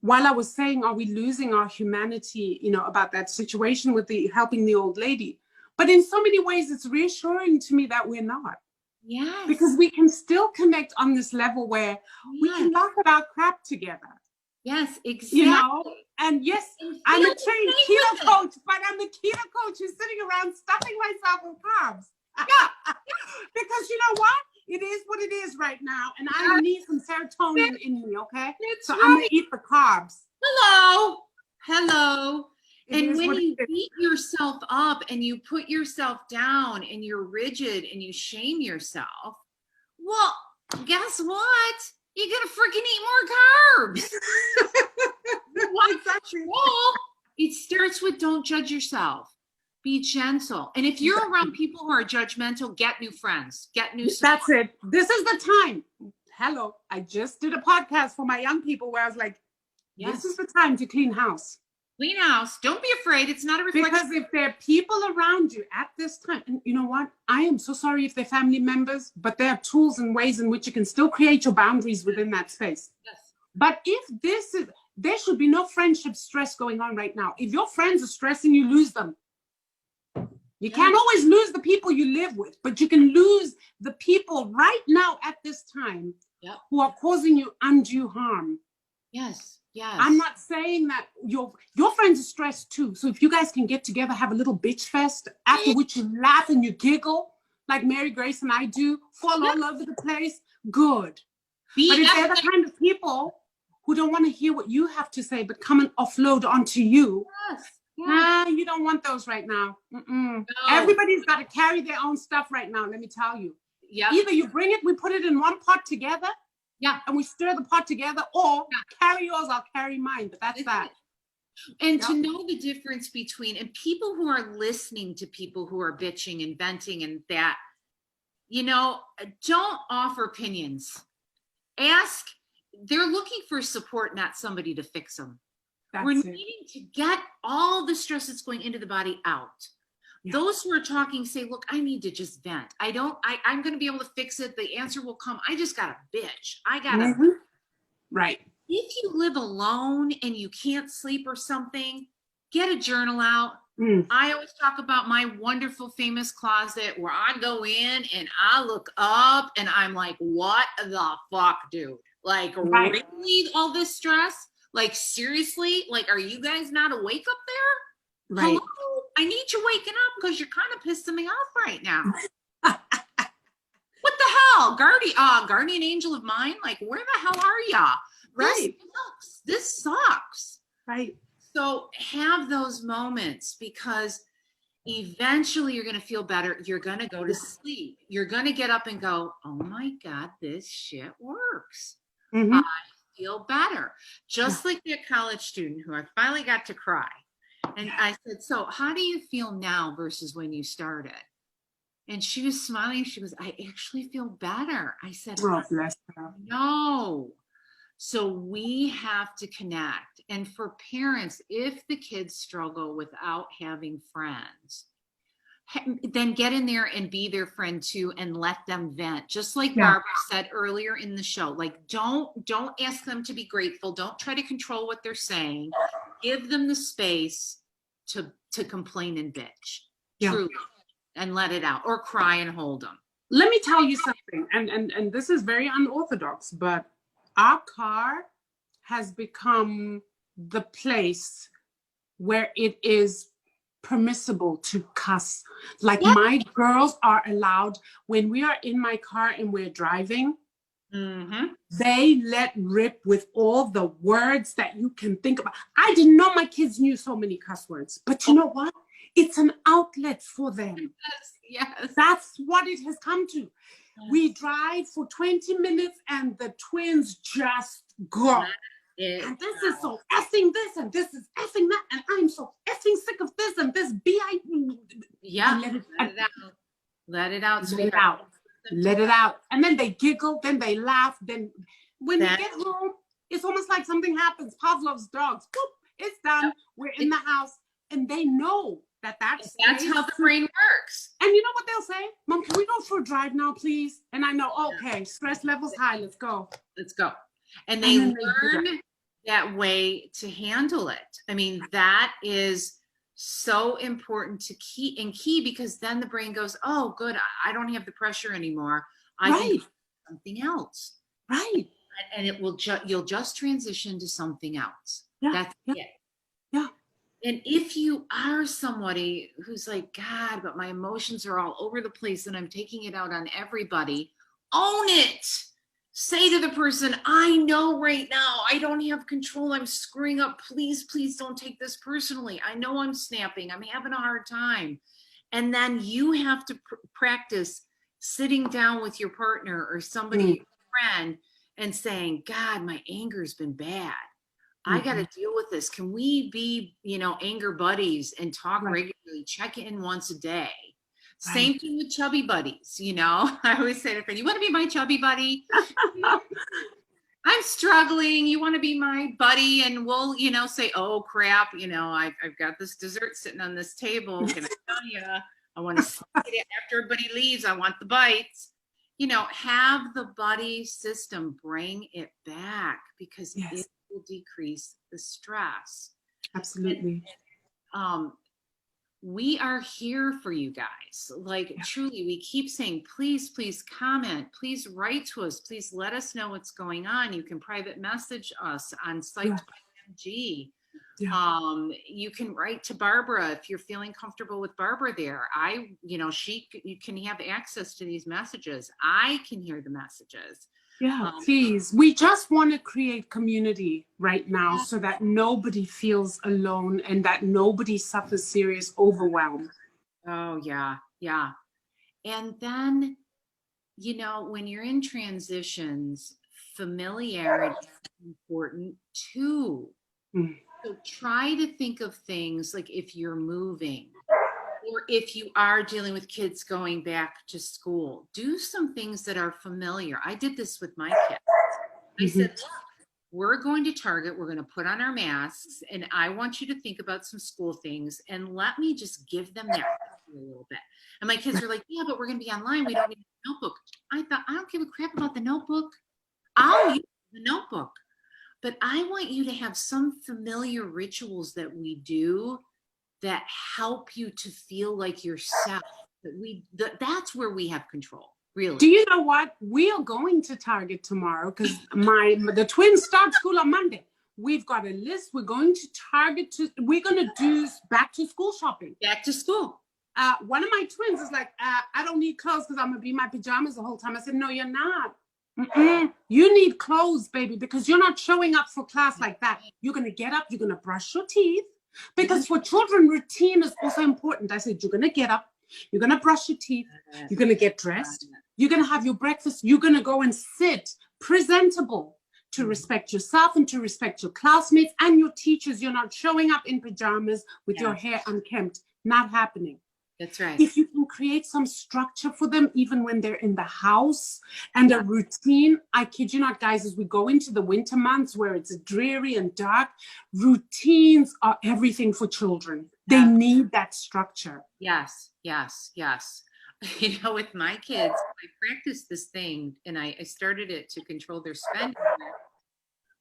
while I was saying, are we losing our humanity, about that situation with helping the old lady? But in so many ways, it's reassuring to me that we're not. Yes. Because we can still connect on this level where we can laugh at our crap together. Yes, exactly. And yes, I'm a trained keto coach, but I'm the keto coach who's sitting around stuffing myself with carbs. Yeah. Because you know what? It is what it is right now. And I need some serotonin in me, okay? So I'm going to eat the carbs. Hello. And when you beat yourself up and you put yourself down and you're rigid and you shame yourself, well, guess what? You're going to freaking eat more carbs. Exactly. Well, it starts with don't judge yourself. Be gentle. And if you're around people who are judgmental, get new friends. Get new support. That's it. This is the time. Hello. I just did a podcast for my young people where I was like, this is the time to clean house. Clean house. Don't be afraid. It's not a reflection. Because if there are people around you at this time, and you know what? I am so sorry if they're family members, but there are tools and ways in which you can still create your boundaries within that space. Yes. But if there should be no friendship stress going on right now. If your friends are stressing, you lose them. You can't always lose the people you live with, but you can lose the people right now at this time who are causing you undue harm. Yes. Yes. I'm not saying that your friends are stressed too. So if you guys can get together, have a little bitch fest, after which you laugh and you giggle, like Mary Grace and I do, fall all over the place, good. But if they're the kind of people who don't want to hear what you have to say, but come and offload onto you, you don't want those right now. No. Everybody's got to carry their own stuff right now, let me tell you. Yep. Either you bring it, we put it in one pot together, and we stir the pot together, or carry yours, I'll carry mine. But that's that. And to know the difference between, and people who are listening to people who are bitching and venting and that, don't offer opinions. Ask, they're looking for support, not somebody to fix them. We're needing to get all the stress that's going into the body out. Yeah. Those who are talking say, look, I need to just vent. I'm going to be able to fix it. The answer will come. I just got to bitch. I got to. Right. If you live alone and you can't sleep or something, get a journal out. I always talk about my wonderful famous closet where I go in and I look up and I'm like, what the fuck, dude? Like, really all this stress? Like, seriously? Like, are you guys not awake up there? Right. Hello? I need you waking up because you're kind of pissing me off right now. What the hell? Guardian angel of mine? Like, where the hell are ya? Right. This sucks. Right. So have those moments, because eventually you're going to feel better. You're going to go to sleep. You're going to get up and go, oh my God, this shit works. I feel better. Just like that college student who I finally got to cry. And I said, so how do you feel now versus when you started? And she was smiling. She goes, I actually feel better. I said, oh, bless her. No. So we have to connect. And for parents, if the kids struggle without having friends, then get in there and be their friend too, and let them vent. Just like Barbara said earlier in the show, like, don't ask them to be grateful. Don't try to control what they're saying. Give them the space to complain and bitch, truly, and let it out, or cry and hold them. Let me tell you something, and this is very unorthodox, but our car has become the place where it is permissible to cuss. Like, my girls are allowed, when we are in my car and we're driving, Mm-hmm. They let rip with all the words that you can think about. I didn't know my kids knew so many cuss words, but you know what? It's an outlet for them. Yes. That's what it has come to. We drive for 20 minutes and the twins just go. And this is so effing this and this is effing that. And I'm so effing sick of this and this Yeah. Let it out. Let it out. Let it out. Let it out. And then they giggle, then they laugh. Then when you get home, it's almost like something happens. Pavlov's dogs. Boop, it's done. Yep. We're in the house. And they know that's how the brain works. And you know what they'll say? Mom, can we go for a drive now, please? And I know, okay, stress levels high. Let's go. Let's go. And they learn that way to handle it. I mean, that is so important to key because then the brain goes, oh, good. I don't have the pressure anymore. I can do something else. Right. And it will you'll just transition to something else. Yeah. That's it. Yeah. And if you are somebody who's like, God, but my emotions are all over the place and I'm taking it out on everybody, own it. Say to the person, I know right now I don't have control. I'm screwing up. Please, please don't take this personally. I know I'm snapping. I'm having a hard time. And then you have to practice sitting down with your partner or somebody, friend, and saying, God, my anger's been bad. I got to deal with this. Can we be, anger buddies and talk regularly, check in once a day? Same thing with chubby buddies. I always say to a friend, you want to be my chubby buddy? I'm struggling. You want to be my buddy? And we'll, say, oh crap. I've got this dessert sitting on this table. Can I tell you, I want to see it after everybody leaves. I want the bites. Have the buddy system, bring it back because it will decrease the stress. Absolutely. And, we are here for you guys. Truly, we keep saying, please, please comment. Please write to us. Please let us know what's going on. You can private message us on Psyched by MG. You can write to Barbara if you're feeling comfortable with Barbara there. You can have access to these messages. I can hear the messages. Yeah, please. We just want to create community right now so that nobody feels alone and that nobody suffers serious overwhelm. Oh, yeah. Yeah. And then, when you're in transitions, familiarity is important too. So try to think of things like if you're moving or if you are dealing with kids going back to school, do some things that are familiar. I did this with my kids. I said, look, we're going to Target. We're going to put on our masks and I want you to think about some school things and let me just give them that a little bit. And my kids were like, yeah, but we're going to be online. We don't need a notebook. I thought, I don't give a crap about the notebook. I'll use the notebook. But I want you to have some familiar rituals that we do that help you to feel like yourself. That's where we have control, really. Do you know what? We are going to Target tomorrow because the twins start school on Monday. We've got a list. We're going to Target. We're going to do back to school shopping. Back to school. One of my twins is like, I don't need clothes because I'm going to be in my pajamas the whole time. I said, no, you're not. You need clothes, baby, because you're not showing up for class like that. You're going to get up. You're going to brush your teeth. Because for children, routine is also important. I said, you're going to get up. You're going to brush your teeth. You're going to get dressed. You're going to have your breakfast. You're going to go and sit presentable to respect yourself and to respect your classmates and your teachers. You're not showing up in pajamas with your hair unkempt. Not happening. That's right. If you can create some structure for them, even when they're in the house and a routine, I kid you not, guys, as we go into the winter months where it's dreary and dark, routines are everything for children. They need that structure. Yes, yes, yes. With my kids, I practiced this thing and I started it to control their spending.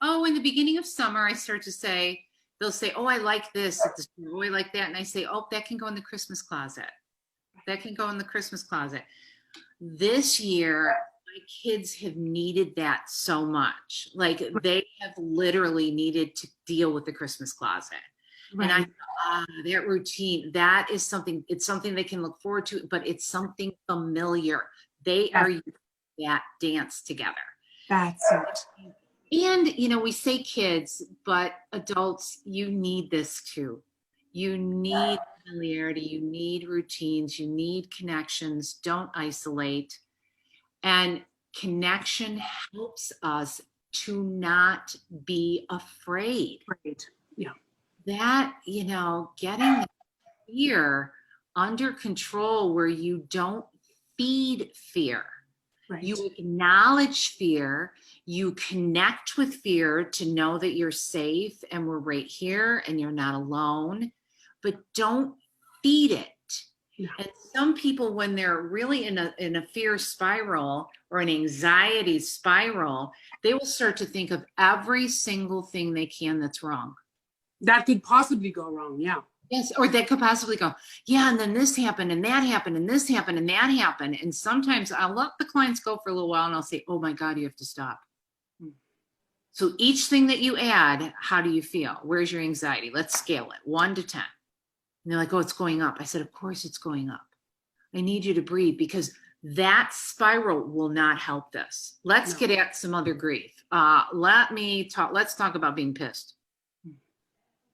Oh, in the beginning of summer, I start to say, they'll say, oh, I like this at the store. Oh, I like that. And I say, oh, that can go in the Christmas closet. That can go in the Christmas closet. This year, my kids have needed that so much. Like they have literally needed to deal with the Christmas closet. Right. And I thought, that routine, that is something, it's something they can look forward to, but it's something familiar. They are using that dance together. That's it. And, we say kids, but adults, you need this too. You need familiarity, you need routines, you need connections. Don't isolate. And connection helps us to not be afraid. Right. Yeah. That, getting fear under control where you don't feed fear. Right. You acknowledge fear, you connect with fear to know that you're safe and we're right here and you're not alone, but don't feed it. No. And some people, when they're really in a fear spiral or an anxiety spiral, they will start to think of every single thing they can that's wrong. That could possibly go wrong, yeah. Yes, or they could possibly go, yeah, and then this happened, and that happened, and this happened, and that happened. And sometimes I'll let the clients go for a little while, and I'll say, oh my God, you have to stop. So each thing that you add, how do you feel? Where's your anxiety? Let's scale it, 1 to 10. And they're like, oh, it's going up. I said, of course it's going up. I need you to breathe because that spiral will not help this. Let's get at some other grief. Let's talk about being pissed.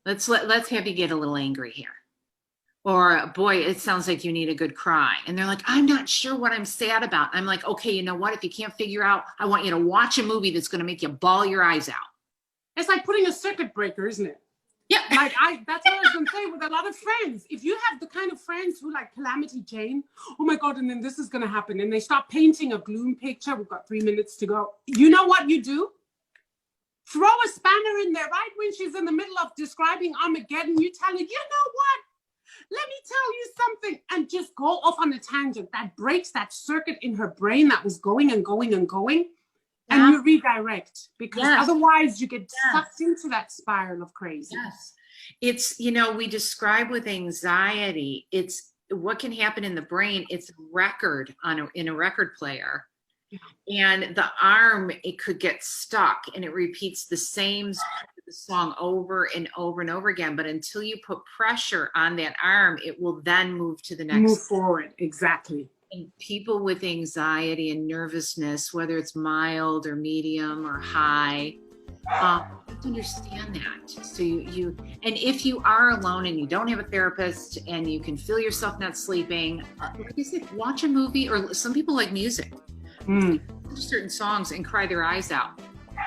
Let's have you get a little angry here. Or, boy, it sounds like you need a good cry. And they're like, I'm not sure what I'm sad about. I'm like, okay, you know what? If you can't figure out, I want you to watch a movie that's going to make you bawl your eyes out. It's like putting a circuit breaker, isn't it? Yeah. That's what I was going to say with a lot of friends. If you have the kind of friends who like Calamity Jane, oh my God, and then this is going to happen. And they start painting a gloom picture. We've got 3 minutes to go. You know what you do? Throw a spanner in there right when she's in the middle of describing Armageddon. You tell her, you know what? Let me tell you something. And just go off on a tangent. That breaks that circuit in her brain that was going and going and going. Yeah. And you redirect because otherwise you get sucked into that spiral of crazy. Yes. It's, we describe with anxiety, it's what can happen in the brain. It's a record in a record player. And the arm, it could get stuck and it repeats the same song over and over and over again. But until you put pressure on that arm, it will then move to the next. Move forward. Exactly. And people with anxiety and nervousness, whether it's mild or medium or high, you have to understand that. So you, and if you are alone and you don't have a therapist and you can feel yourself not sleeping, like I said, watch a movie, or some people like music. Certain songs and cry their eyes out.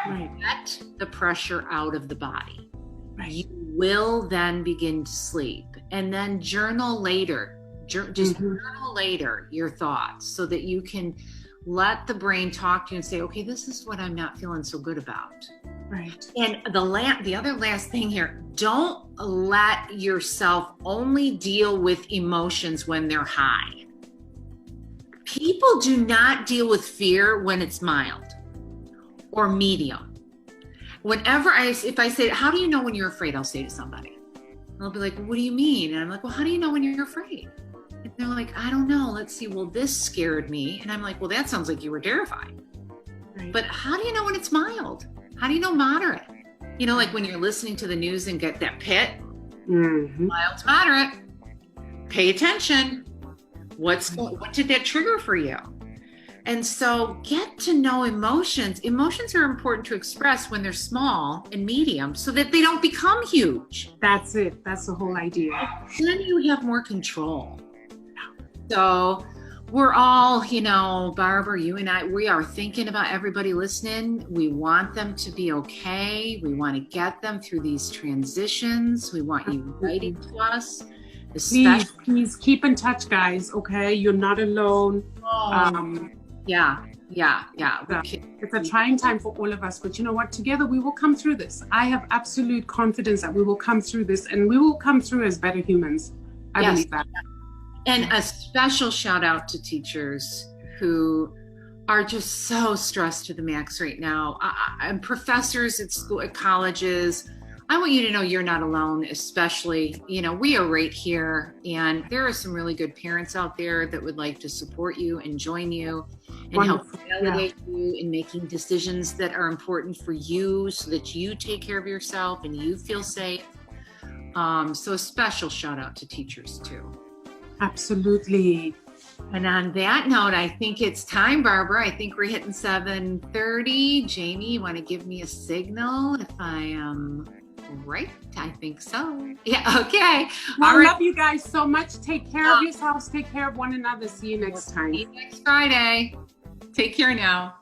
Right. Get the pressure out of the body. Right. You will then begin to sleep, and then journal later. Journal later your thoughts so that you can let the brain talk to you and say, okay, this is what I'm not feeling so good about. Right. And the other last thing here, don't let yourself only deal with emotions when they're high. People do not deal with fear when it's mild or medium. If I say, how do you know when you're afraid? I'll say to somebody, they'll be like, what do you mean? And I'm like, well, how do you know when you're afraid? And they're like, I don't know. Let's see. Well, this scared me. And I'm like, well, that sounds like you were terrified. Right. But how do you know when it's mild? How do you know moderate? Like when you're listening to the news and get that pit, mild to moderate, pay attention. What did that trigger for you? And so get to know emotions. Emotions are important to express when they're small and medium so that they don't become huge. That's it. That's the whole idea. Then you have more control. So we're all, Barbara, you and I, we are thinking about everybody listening. We want them to be okay. We want to get them through these transitions. We want you writing to us. Please keep in touch, guys. Okay, you're not alone. Yeah. It's a trying time for all of us, but you know what? Together we will come through this. I have absolute confidence that we will come through this, and we will come through as better humans. I believe that. And a special shout out to teachers who are just so stressed to the max right now, and professors at colleges. I want you to know you're not alone, especially, we are right here, and there are some really good parents out there that would like to support you and join you and help validate you in making decisions that are important for you so that you take care of yourself and you feel safe. So a special shout out to teachers too. Absolutely. And on that note, I think it's time, Barbara. I think we're hitting 7:30. Jamie, you want to give me a signal if I am right? I think so. Yeah, okay. Well, All right. love you guys so much. Take care of yourselves. Take care of one another. See you next time. See you next Friday. Take care now.